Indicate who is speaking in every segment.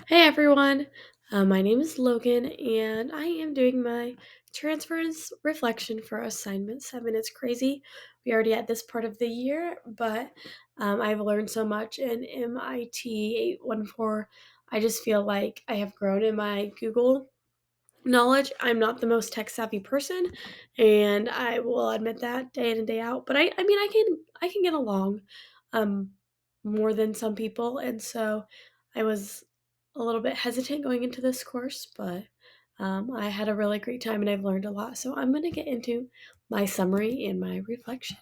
Speaker 1: Hey everyone, my name is Logan and I am doing my transference reflection for assignment 7. It's crazy. We already at this part of the year, but I've learned so much in MIT814. I just feel like I have grown in my Google knowledge. I'm not the most tech savvy person, and I will admit that day in and day out. But I mean, I can get along, um, more than some people, and so I was a little bit hesitant going into this course, but I had a really great time and I've learned a lot. So I'm gonna get into my summary and my reflection.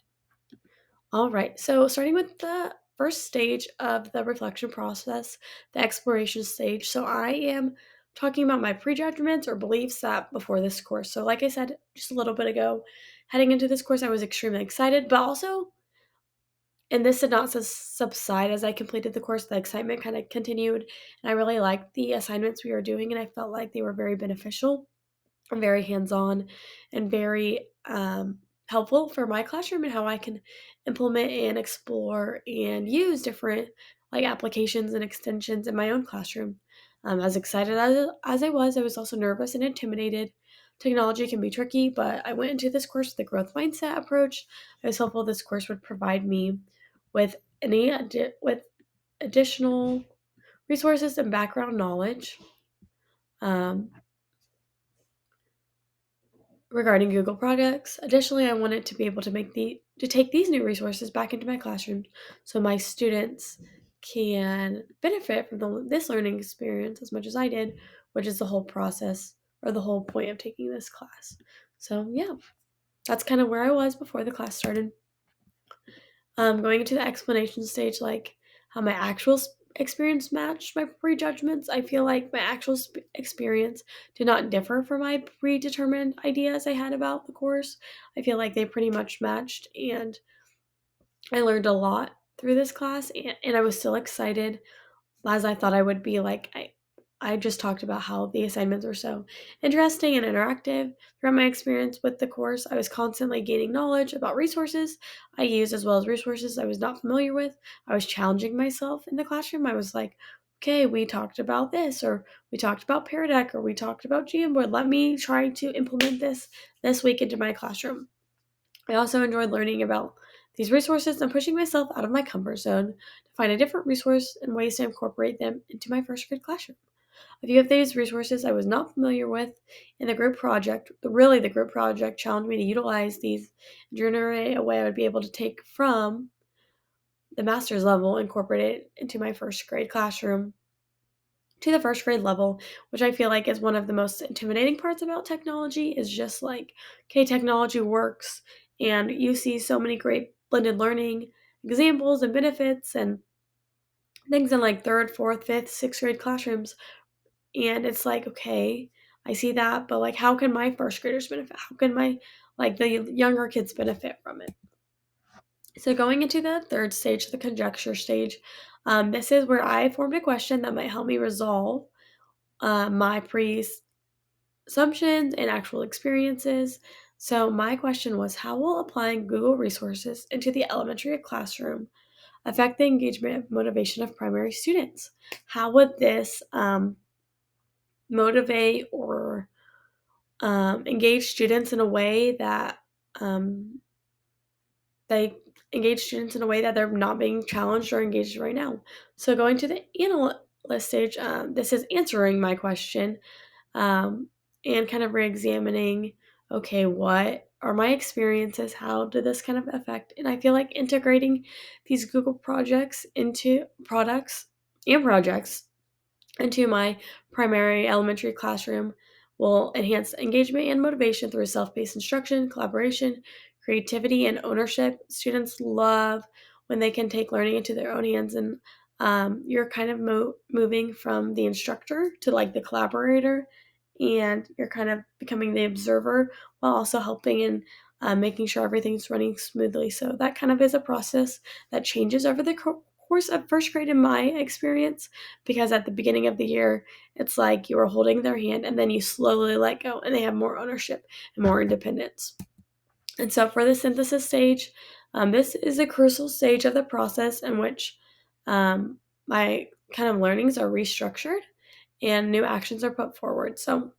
Speaker 1: All right, so starting with the first stage of the reflection process, the exploration stage. So I am talking about my prejudgments or beliefs that before this course. So, like I said just a little bit ago, heading into this course, I was extremely excited, but also, and this did not subside as I completed the course, the excitement kind of continued, and I really liked the assignments we were doing, and I felt like they were very beneficial. I'm very hands-on and very helpful for my classroom and how I can implement and explore and use different like applications and extensions in my own classroom. As excited as I was also nervous and intimidated. Technology can be tricky, but I went into this course with a growth mindset approach. I was hopeful this course would provide me with with additional resources and background knowledge. Um, Regarding Google products. Additionally, I wanted to be able to take these new resources back into my classroom so my students can benefit from this learning experience as much as I did, which is the whole process or the whole point of taking this class. So, yeah, that's kind of where I was before the class started. Going into the explanation stage, like how my actual experience matched my prejudgments, I feel like my actual experience did not differ from my predetermined ideas I had about the course. I feel like they pretty much matched, and I learned a lot through this class, and I was still excited as I thought I would be. I just talked about how the assignments were so interesting and interactive. Throughout my experience with the course, I was constantly gaining knowledge about resources I used as well as resources I was not familiar with. I was challenging myself in the classroom. I was like, okay, we talked about this, or we talked about Pear Deck, or we talked about Jamboard. Let me try to implement this week into my classroom. I also enjoyed learning about these resources and pushing myself out of my comfort zone to find a different resource and ways to incorporate them into my first grade classroom. A few of these resources I was not familiar with in the group project. The group project challenged me to utilize these and generate a way I would be able to take from the master's level, incorporate it into my first grade classroom to the first grade level, which I feel like is one of the most intimidating parts about technology is just like, okay, technology works and you see so many great blended learning examples and benefits and things in like third, fourth, fifth, sixth grade classrooms. And it's like, okay, I see that, but like, how can my first graders benefit? How can the younger kids benefit from it? So going into the third stage, the conjecture stage, this is where I formed a question that might help me resolve my presumptions and actual experiences. So my question was, how will applying Google resources into the elementary classroom affect the engagement and motivation of primary students? How would this motivate or engage students in a way that um, they engage students in a way that they're not being challenged or engaged right now? So going to the analyst stage, this is answering my question um, and kind of re-examining, okay, what are my experiences? How did this kind of affect? And I feel like integrating these Google projects into products and projects into my primary elementary classroom will enhance engagement and motivation through self-paced instruction, collaboration, creativity, and ownership. Students love when they can take learning into their own hands, and you're kind of moving from the instructor to like the collaborator, and you're kind of becoming the observer while also helping and making sure everything's running smoothly. So that kind of is a process that changes over the course of first grade in my experience, because at the beginning of the year, it's like you are holding their hand and then you slowly let go and they have more ownership and more independence. And so for the synthesis stage, this is a crucial stage of the process in which my kind of learnings are restructured and new actions are put forward. So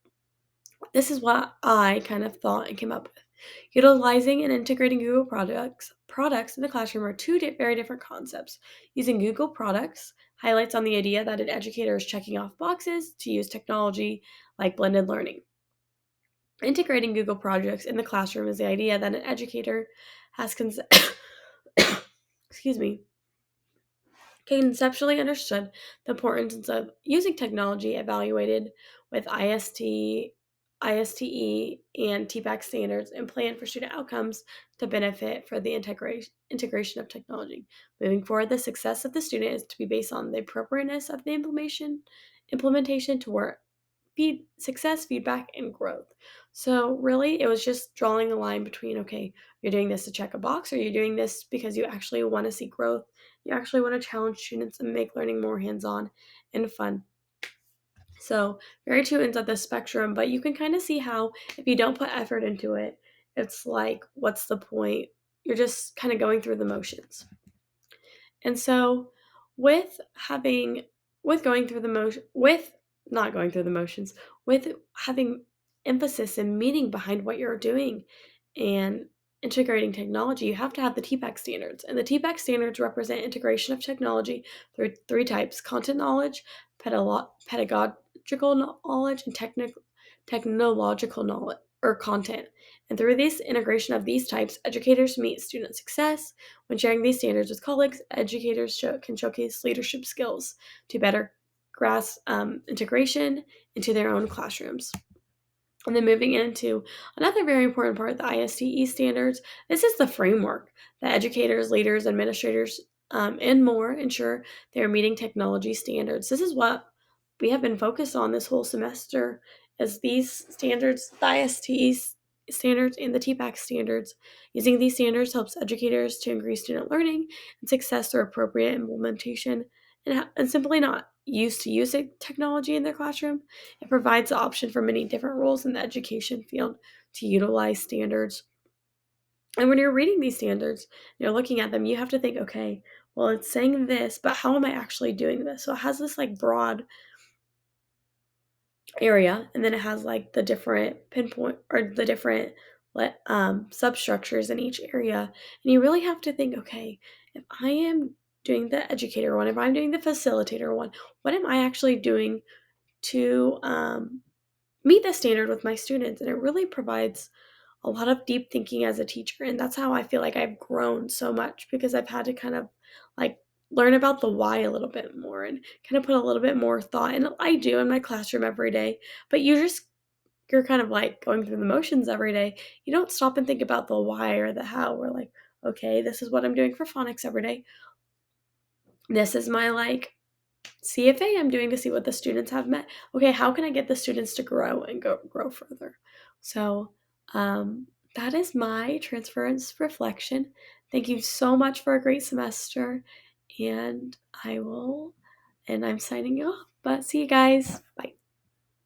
Speaker 1: this is what I kind of thought and came up with. Utilizing and integrating Google products in the classroom are very different concepts. Using Google products highlights on the idea that an educator is checking off boxes to use technology like blended learning. Integrating Google projects in the classroom is the idea that an educator has excuse me, conceptually understood the importance of using technology evaluated with ISTE, and TPAC standards and plan for student outcomes to benefit for the integration of technology. Moving forward, the success of the student is to be based on the appropriateness of the implementation toward success, feedback, and growth. So really, it was just drawing a line between, okay, you're doing this to check a box, or you're doing this because you actually want to see growth. You actually want to challenge students and make learning more hands-on and fun. So very two ends of the spectrum, but you can kind of see how if you don't put effort into it, it's like, what's the point? You're just kind of going through the motions. And so with having with going through the motion with not going through the motions, with having emphasis and meaning behind what you're doing and integrating technology, you have to have the TPAC standards. And the TPAC standards represent integration of technology through three types: content knowledge, pedagogical knowledge, and technological knowledge or content. And through this integration of these types, educators meet student success. When sharing these standards with colleagues, educators can showcase leadership skills to better grasp integration into their own classrooms. And then moving into another very important part, the ISTE standards. This is the framework that educators, leaders, administrators, and more ensure they are meeting technology standards. This is what we have been focused on this whole semester, as these standards, the ISTE standards and the TPAC standards. Using these standards helps educators to increase student learning and success through appropriate implementation and simply not used to using technology in their classroom. It provides the option for many different roles in the education field to utilize standards. And when you're reading these standards, you're looking at them, you have to think, okay, well, it's saying this, but how am I actually doing this? So it has this like broad area, and then it has like the different pinpoint or the different substructures in each area. And you really have to think, okay, if I am doing the educator one, if I'm doing the facilitator one, what am I actually doing to meet the standard with my students? And it really provides a lot of deep thinking as a teacher. And that's how I feel like I've grown so much, because I've had to kind of like learn about the why a little bit more and kind of put a little bit more thought. And I do in my classroom every day, but you're kind of like going through the motions every day. You don't stop and think about the why or the how. We're like, okay, this is what I'm doing for phonics every day. This is my like CFA I'm doing to see what the students have met. Okay, how can I get the students to grow and grow further? So that is my transference reflection. Thank you so much for a great semester, and I'm signing you off. But see you guys. Bye.